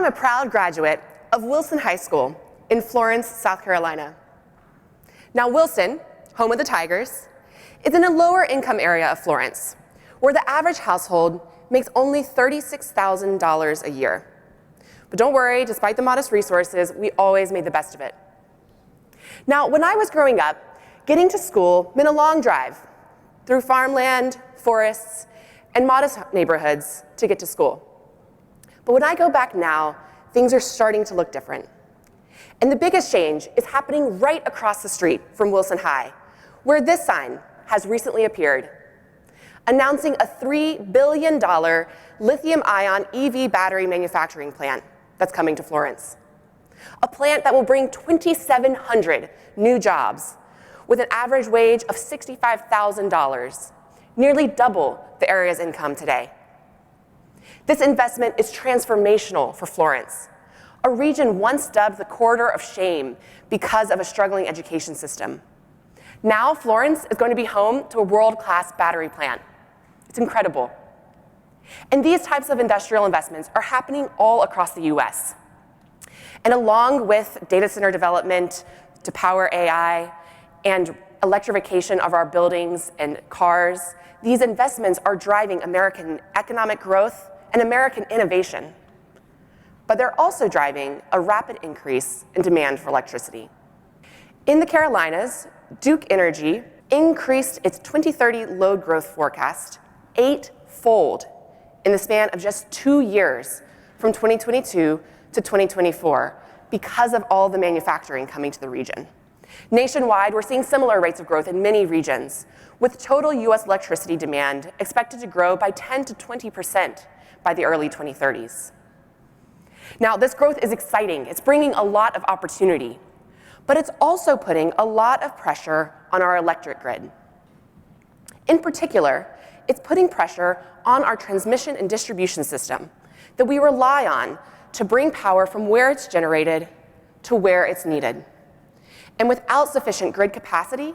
I'm a proud graduate of Wilson High School in Florence, South Carolina. Now, Wilson, home of the Tigers, is in a lower income area of Florence, where the average household makes only $36,000 a year. But don't worry, despite the modest resources, we always made the best of it. Now, when I was growing up, getting to school meant a long drive through farmland, forests, and modest neighborhoods to get to school. But when I go back now, things are starting to look different. And the biggest change is happening right across the street from Wilson High, where this sign has recently appeared, announcing a $3 billion lithium-ion EV battery manufacturing plant that's coming to Florence. A plant that will bring 2,700 new jobs with an average wage of $65,000, nearly double the area's income today. This investment is transformational for Florence, a region once dubbed the corridor of shame because of a struggling education system. Now Florence is going to be home to a world-class battery plant. It's incredible. And these types of industrial investments are happening all across the US. And along with data center development to power AI and electrification of our buildings and cars, these investments are driving American economic growth and American innovation. But they're also driving a rapid increase in demand for electricity. In the Carolinas, Duke Energy increased its 2030 load growth forecast 8-fold in the span of just 2 years, from 2022 to 2024, because of all the manufacturing coming to the region. Nationwide, we're seeing similar rates of growth in many regions, with total US electricity demand expected to grow by 10 to 20% by the early 2030s. Now, this growth is exciting. It's bringing a lot of opportunity, but it's also putting a lot of pressure on our electric grid. In particular, it's putting pressure on our transmission and distribution system that we rely on to bring power from where it's generated to where it's needed. And without sufficient grid capacity,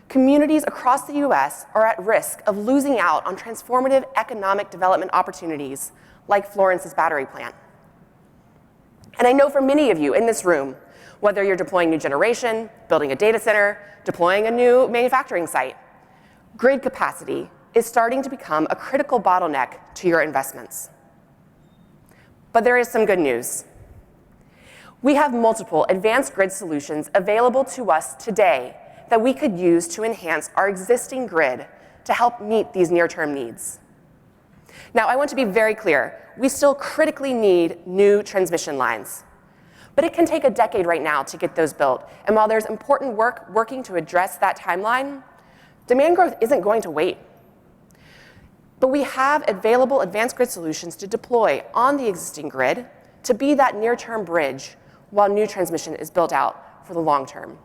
communities across the US are at risk of losing out on transformative economic development opportunities like Florence's battery plant. And I know for many of you in this room, whether you're deploying new generation, building a data center, deploying a new manufacturing site, grid capacity is starting to become a critical bottleneck to your investments. But there is some good news. We have multiple advanced grid solutions available to us today that we could use to enhance our existing grid to help meet these near-term needs. Now, I want to be very clear. We still critically need new transmission lines. But it can take a decade right now to get those built. And while there's important work working to address that timeline, demand growth isn't going to wait. But we have available advanced grid solutions to deploy on the existing grid to be that near-term bridge while new transmission is built out for the long term.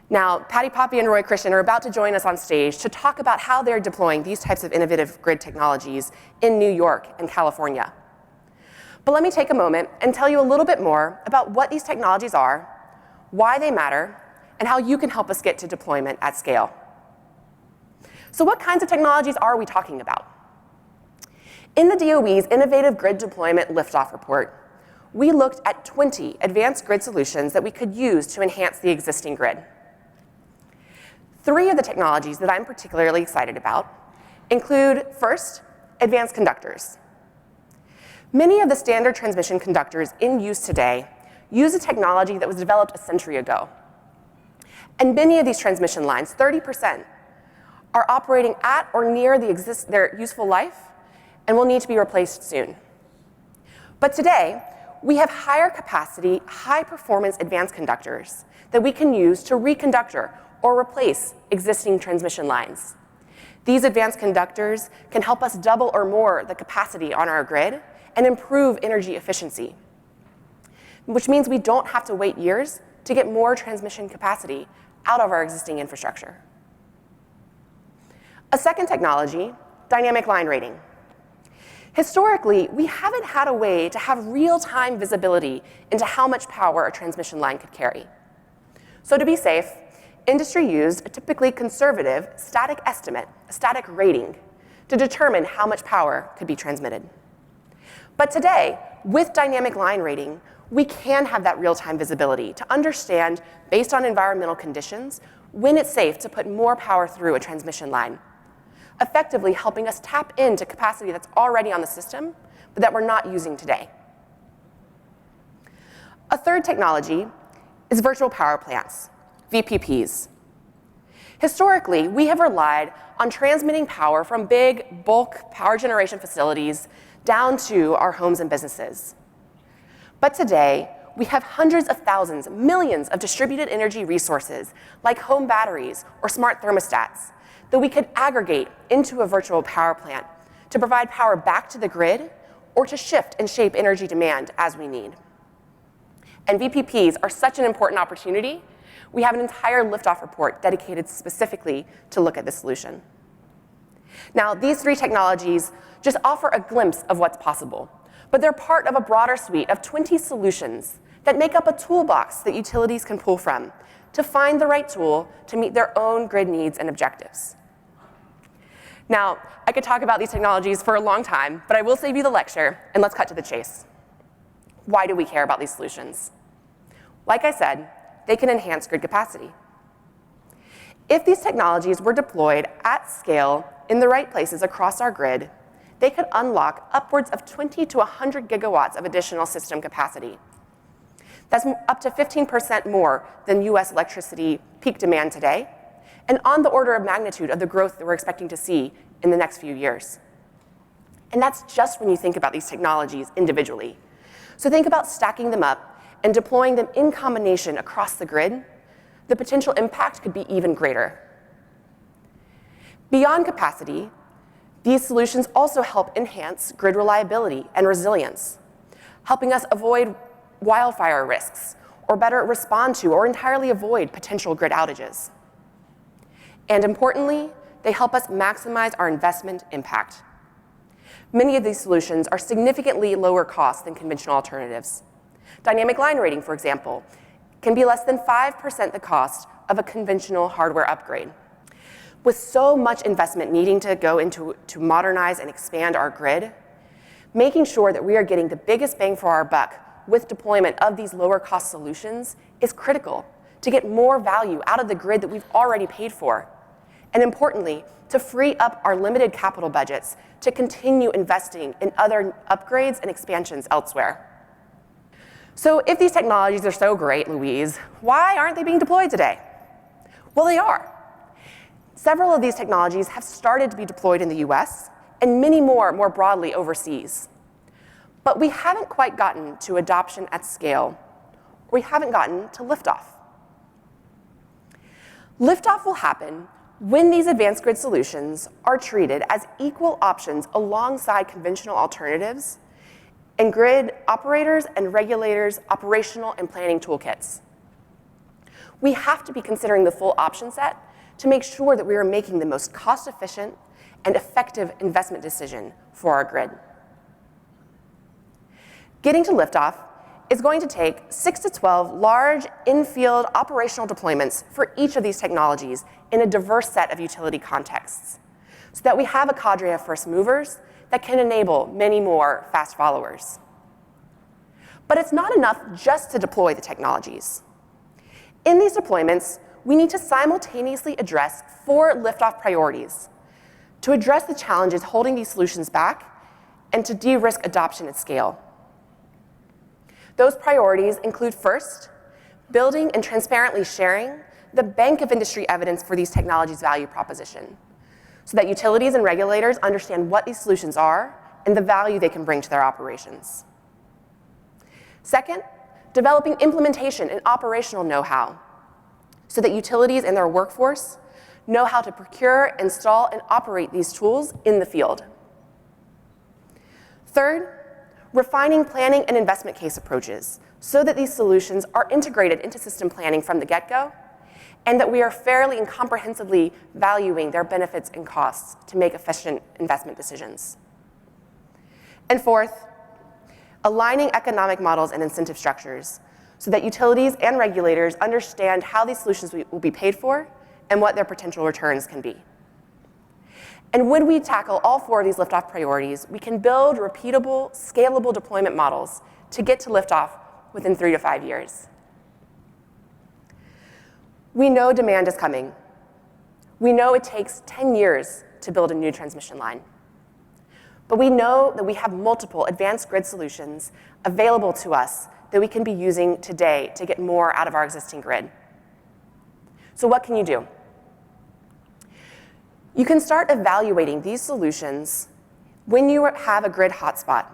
Now, Patty Poppy and Roy Christian are about to join us on stage to talk about how they're deploying these types of innovative grid technologies in New York and California. But let me take a moment and tell you a little bit more about what these technologies are, why they matter, and how you can help us get to deployment at scale. So what kinds of technologies are we talking about? In the DOE's Innovative Grid Deployment Liftoff report, we looked at 20 advanced grid solutions that we could use to enhance the existing grid. 3 of the technologies that I'm particularly excited about include, first, advanced conductors. Many of the standard transmission conductors in use today use a technology that was developed a century ago. And many of these transmission lines, 30%, are operating at or near their useful life and will need to be replaced soon. But today, we have higher capacity, high performance advanced conductors that we can use to reconductor or replace existing transmission lines. These advanced conductors can help us double or more the capacity on our grid and improve energy efficiency, which means we don't have to wait years to get more transmission capacity out of our existing infrastructure. A second technology, dynamic line rating. Historically, we haven't had a way to have real-time visibility into how much power a transmission line could carry. So to be safe, industry used a typically conservative static estimate, a static rating, to determine how much power could be transmitted. But today, with dynamic line rating, we can have that real-time visibility to understand, based on environmental conditions, when it's safe to put more power through a transmission line, effectively helping us tap into capacity that's already on the system, but that we're not using today. A third technology is virtual power plants, VPPs. Historically, we have relied on transmitting power from big, bulk power generation facilities down to our homes and businesses. But today, we have hundreds of thousands, millions of distributed energy resources, like home batteries or smart thermostats, that we could aggregate into a virtual power plant to provide power back to the grid or to shift and shape energy demand as we need. And VPPs are such an important opportunity, we have an entire Liftoff report dedicated specifically to look at this solution. Now, these three technologies just offer a glimpse of what's possible, but they're part of a broader suite of 20 solutions that make up a toolbox that utilities can pull from to find the right tool to meet their own grid needs and objectives. Now, I could talk about these technologies for a long time, but I will save you the lecture, and let's cut to the chase. Why do we care about these solutions? Like I said, they can enhance grid capacity. If these technologies were deployed at scale in the right places across our grid, they could unlock upwards of 20 to 100 gigawatts of additional system capacity. That's up to 15% more than US electricity peak demand today, and on the order of magnitude of the growth that we're expecting to see in the next few years. And that's just when you think about these technologies individually. So think about stacking them up and deploying them in combination across the grid. The potential impact could be even greater. Beyond capacity, these solutions also help enhance grid reliability and resilience, helping us avoid wildfire risks, or better respond to or entirely avoid potential grid outages. And importantly, they help us maximize our investment impact. Many of these solutions are significantly lower cost than conventional alternatives. Dynamic line rating, for example, can be less than 5% the cost of a conventional hardware upgrade. With so much investment needing to go into to modernize and expand our grid, making sure that we are getting the biggest bang for our buck with deployment of these lower cost solutions is critical to get more value out of the grid that we've already paid for. And importantly, to free up our limited capital budgets to continue investing in other upgrades and expansions elsewhere. So if these technologies are so great, Louise, why aren't they being deployed today? Well, they are. Several of these technologies have started to be deployed in the US, and many more broadly overseas. But we haven't quite gotten to adoption at scale. We haven't gotten to liftoff. Liftoff will happen when these advanced grid solutions are treated as equal options alongside conventional alternatives and grid operators and regulators' operational and planning toolkits. We have to be considering the full option set to make sure that we are making the most cost-efficient and effective investment decision for our grid. Getting to liftoff is going to take 6 to 12 large in-field operational deployments for each of these technologies in a diverse set of utility contexts, so that we have a cadre of first movers that can enable many more fast followers. But it's not enough just to deploy the technologies. In these deployments, we need to simultaneously address 4 liftoff priorities to address the challenges holding these solutions back and to de-risk adoption at scale. Those priorities include, first, building and transparently sharing the bank of industry evidence for these technologies' value proposition, so that utilities and regulators understand what these solutions are and the value they can bring to their operations. Second, developing implementation and operational know-how, so that utilities and their workforce know how to procure, install, and operate these tools in the field. Third, refining planning and investment case approaches, so that these solutions are integrated into system planning from the get-go, and that we are fairly and comprehensively valuing their benefits and costs to make efficient investment decisions. And fourth, aligning economic models and incentive structures so that utilities and regulators understand how these solutions will be paid for and what their potential returns can be. And when we tackle all 4 of these liftoff priorities, we can build repeatable, scalable deployment models to get to liftoff within 3 to 5 years. We know demand is coming. We know it takes 10 years to build a new transmission line. But we know that we have multiple advanced grid solutions available to us that we can be using today to get more out of our existing grid. So what can you do? You can start evaluating these solutions when you have a grid hotspot,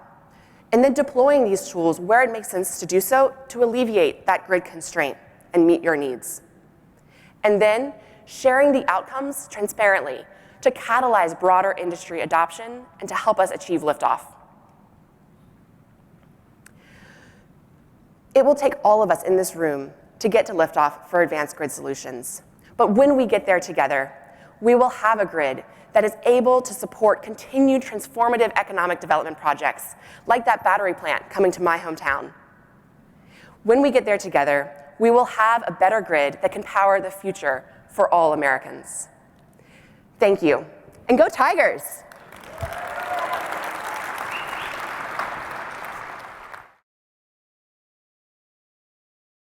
and then deploying these tools where it makes sense to do so to alleviate that grid constraint and meet your needs. And then sharing the outcomes transparently to catalyze broader industry adoption and to help us achieve liftoff. It will take all of us in this room to get to liftoff for advanced grid solutions. But when we get there together, we will have a grid that is able to support continued transformative economic development projects, like that battery plant coming to my hometown. When we get there together, we will have a better grid that can power the future for all Americans. Thank you, and go Tigers!